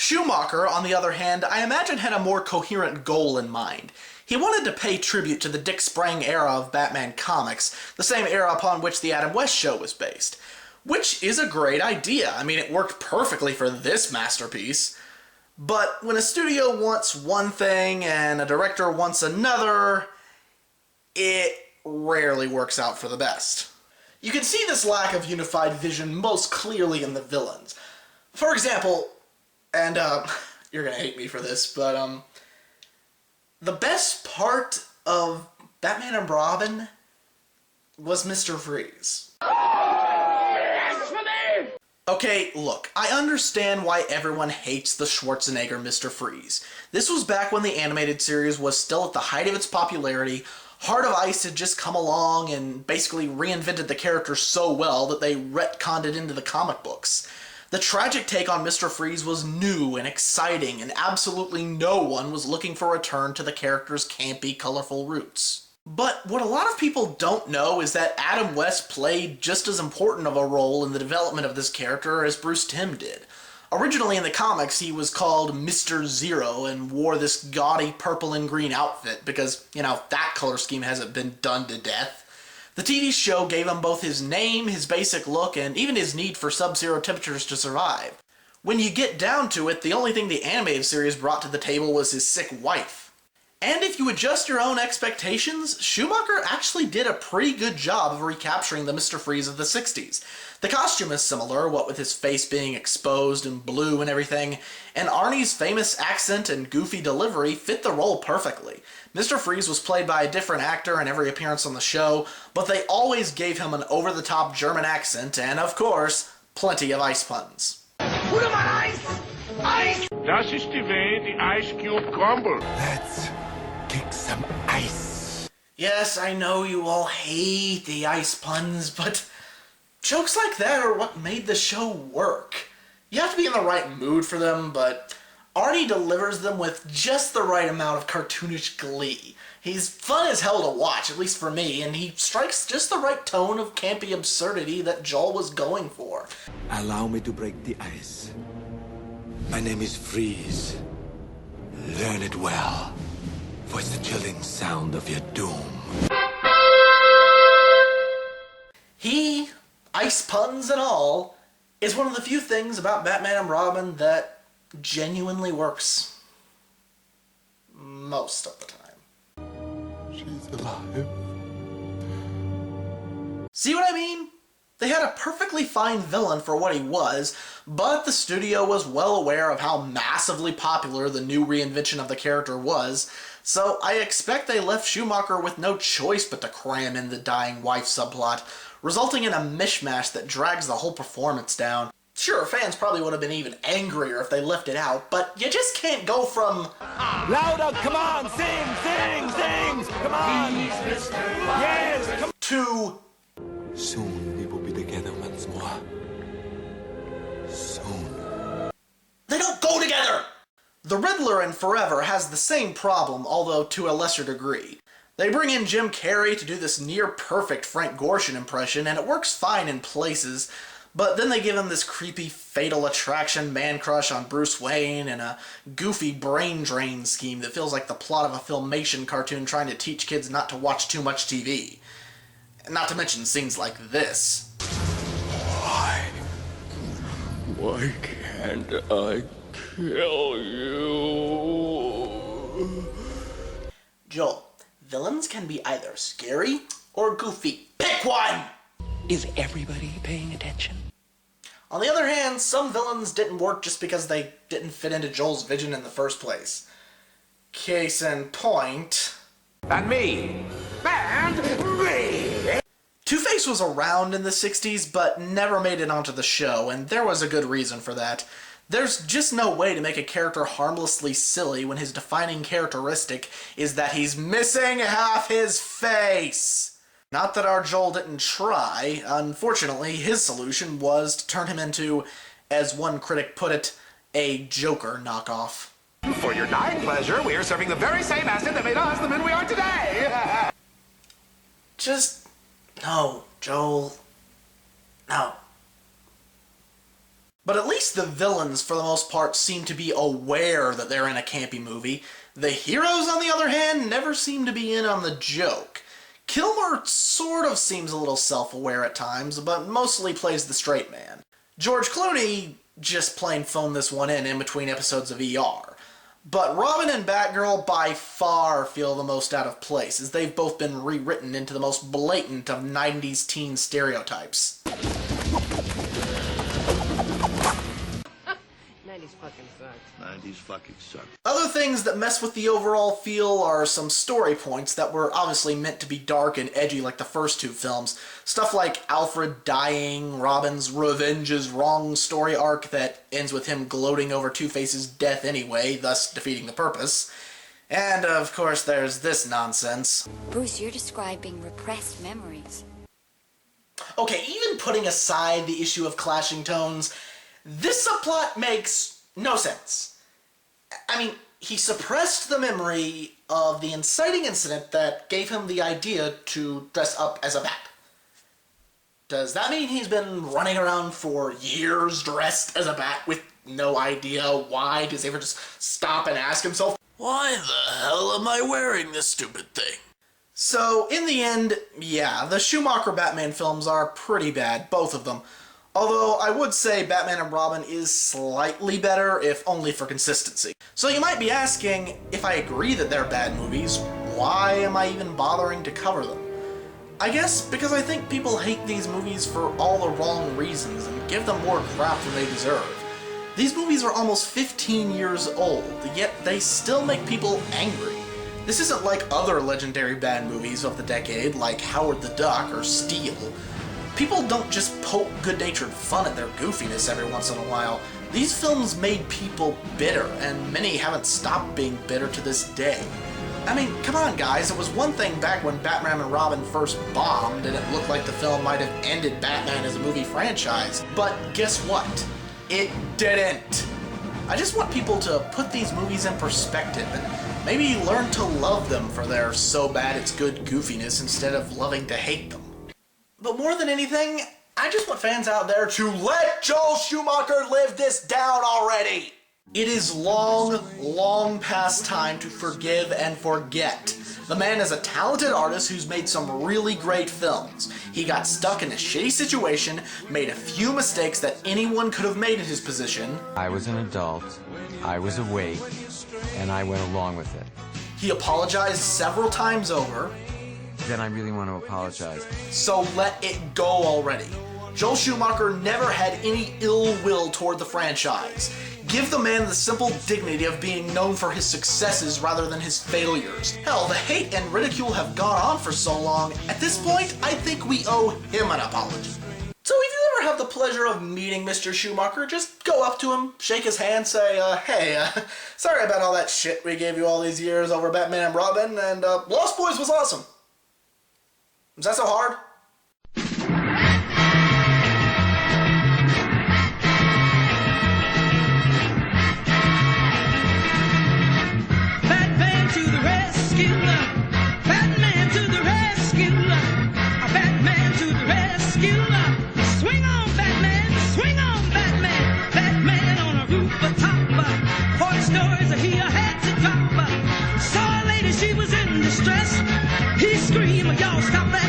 Schumacher, on the other hand, I imagine had a more coherent goal in mind. He wanted to pay tribute to the Dick Sprang era of Batman comics, the same era upon which the Adam West show was based. Which is a great idea. I mean, it worked perfectly for this masterpiece. But when a studio wants one thing and a director wants another, it rarely works out for the best. You can see this lack of unified vision most clearly in the villains. For example, and you're gonna hate me for this, but the best part of Batman and Robin was Mr. Freeze. Okay, look, I understand why everyone hates the Schwarzenegger Mr. Freeze. This was back when the animated series was still at the height of its popularity. Heart of Ice had just come along and basically reinvented the character so well that they retconned it into the comic books. The tragic take on Mr. Freeze was new and exciting, and absolutely no one was looking for a return to the character's campy, colorful roots. But what a lot of people don't know is that Adam West played just as important of a role in the development of this character as Bruce Timm did. Originally in the comics, he was called Mr. Zero and wore this gaudy purple and green outfit because, you know, that color scheme hasn't been done to death. The TV show gave him both his name, his basic look, and even his need for sub-zero temperatures to survive. When you get down to it, the only thing the animated series brought to the table was his sick wife. And if you adjust your own expectations, Schumacher actually did a pretty good job of recapturing the Mr. Freeze of the 60s. The costume is similar, what with his face being exposed and blue and everything, and Arnie's famous accent and goofy delivery fit the role perfectly. Mr. Freeze was played by a different actor in every appearance on the show, but they always gave him an over-the-top German accent and, of course, plenty of ice puns. Put him on ice! Ice! Das ist die way the ice cube crumbles. Let's kick some ice. Yes, I know you all hate the ice puns, but jokes like that are what made the show work. You have to be in the right mood for them, but Arnie delivers them with just the right amount of cartoonish glee. He's fun as hell to watch, at least for me, and he strikes just the right tone of campy absurdity that Joel was going for. Allow me to break the ice. My name is Freeze. Learn it well, for it's the chilling sound of your doom. He, ice puns and all, is one of the few things about Batman and Robin that genuinely works. Most of the time. She's alive. See what I mean? They had a perfectly fine villain for what he was, but the studio was well aware of how massively popular the new reinvention of the character was, so I expect they left Schumacher with no choice but to cram in the dying wife subplot, resulting in a mishmash that drags the whole performance down. Sure, fans probably would have been even angrier if they left it out, but you just can't go from Louder, come on, sing, sing, sing, come on! Yes, come to Soon we will be together once more. Soon. they don't go together! The Riddler in Forever has the same problem, although to a lesser degree. They bring in Jim Carrey to do this near-perfect Frank Gorshin impression, and it works fine in places, but then they give him this creepy Fatal Attraction man crush on Bruce Wayne and a goofy brain drain scheme that feels like the plot of a Filmation cartoon trying to teach kids not to watch too much TV. Not to mention scenes like this. Why can't I kill you? Joel, villains can be either scary or goofy. Pick one! Is everybody paying attention? On the other hand, some villains didn't work just because they didn't fit into Joel's vision in the first place. Case in point... And me. And me. Two-Face was around in the 60s, but never made it onto the show, and there was a good reason for that. There's just no way to make a character harmlessly silly when his defining characteristic is that he's missing half his face. Not that our Joel didn't try. Unfortunately, his solution was to turn him into, as one critic put it, a Joker knockoff. For your dying pleasure, we are serving the very same acid that made us the men we are today. Just... no, Joel. No. But at least the villains, for the most part, seem to be aware that they're in a campy movie. The heroes, on the other hand, never seem to be in on the joke. Kilmer sort of seems a little self-aware at times, but mostly plays the straight man. George Clooney just plain phoned this one in between episodes of ER. But Robin and Batgirl by far feel the most out of place, as they've both been rewritten into the most blatant of 90s teen stereotypes. 90s fucking sucks. 90s fucking suck. Other things that mess with the overall feel are some story points that were obviously meant to be dark and edgy like the first two films. Stuff like Alfred dying, Robin's revenge is wrong story arc that ends with him gloating over Two-Face's death anyway, thus defeating the purpose. And, of course, there's this nonsense. Bruce, you're describing repressed memories. Okay, even putting aside the issue of clashing tones, this subplot makes no sense. I mean, he suppressed the memory of the inciting incident that gave him the idea to dress up as a bat. Does that mean he's been running around for years dressed as a bat with no idea why? Does he ever just stop and ask himself, why the hell am I wearing this stupid thing? So, in the end, yeah, the Schumacher Batman films are pretty bad, both of them. Although, I would say Batman and Robin is slightly better, if only for consistency. So you might be asking, if I agree that they're bad movies, why am I even bothering to cover them? I guess because I think people hate these movies for all the wrong reasons and give them more crap than they deserve. These movies are almost 15 years old, yet they still make people angry. This isn't like other legendary bad movies of the decade, like Howard the Duck or Steel. People don't just poke good-natured fun at their goofiness every once in a while. These films made people bitter, and many haven't stopped being bitter to this day. I mean, come on guys, it was one thing back when Batman and Robin first bombed and it looked like the film might have ended Batman as a movie franchise. But guess what? It didn't. I just want people to put these movies in perspective and maybe learn to love them for their so bad it's good goofiness instead of loving to hate them. But more than anything, I just want fans out there to let Joel Schumacher live this down already! It is long past time to forgive and forget. The man is a talented artist who's made some really great films. He got stuck in a shitty situation, made a few mistakes that anyone could have made in his position. I was an adult, I was awake, and I went along with it. He apologized several times over. Then I really want to apologize. So let it go already. Joel Schumacher never had any ill will toward the franchise. Give the man the simple dignity of being known for his successes rather than his failures. Hell, the hate and ridicule have gone on for so long, at this point, I think we owe him an apology. So if you ever have the pleasure of meeting Mr. Schumacher, just go up to him, shake his hand, say, hey, sorry about all that shit we gave you all these years over Batman and Robin, and Lost Boys was awesome. Is that so hard? Batman to the rescue! Batman to the rescue! Batman to the rescue! Swing on, Batman! Swing on, Batman! Batman on a rooftop. 40 stories he had to drop. Saw a lady, she was in distress. He screamed, y'all stop that!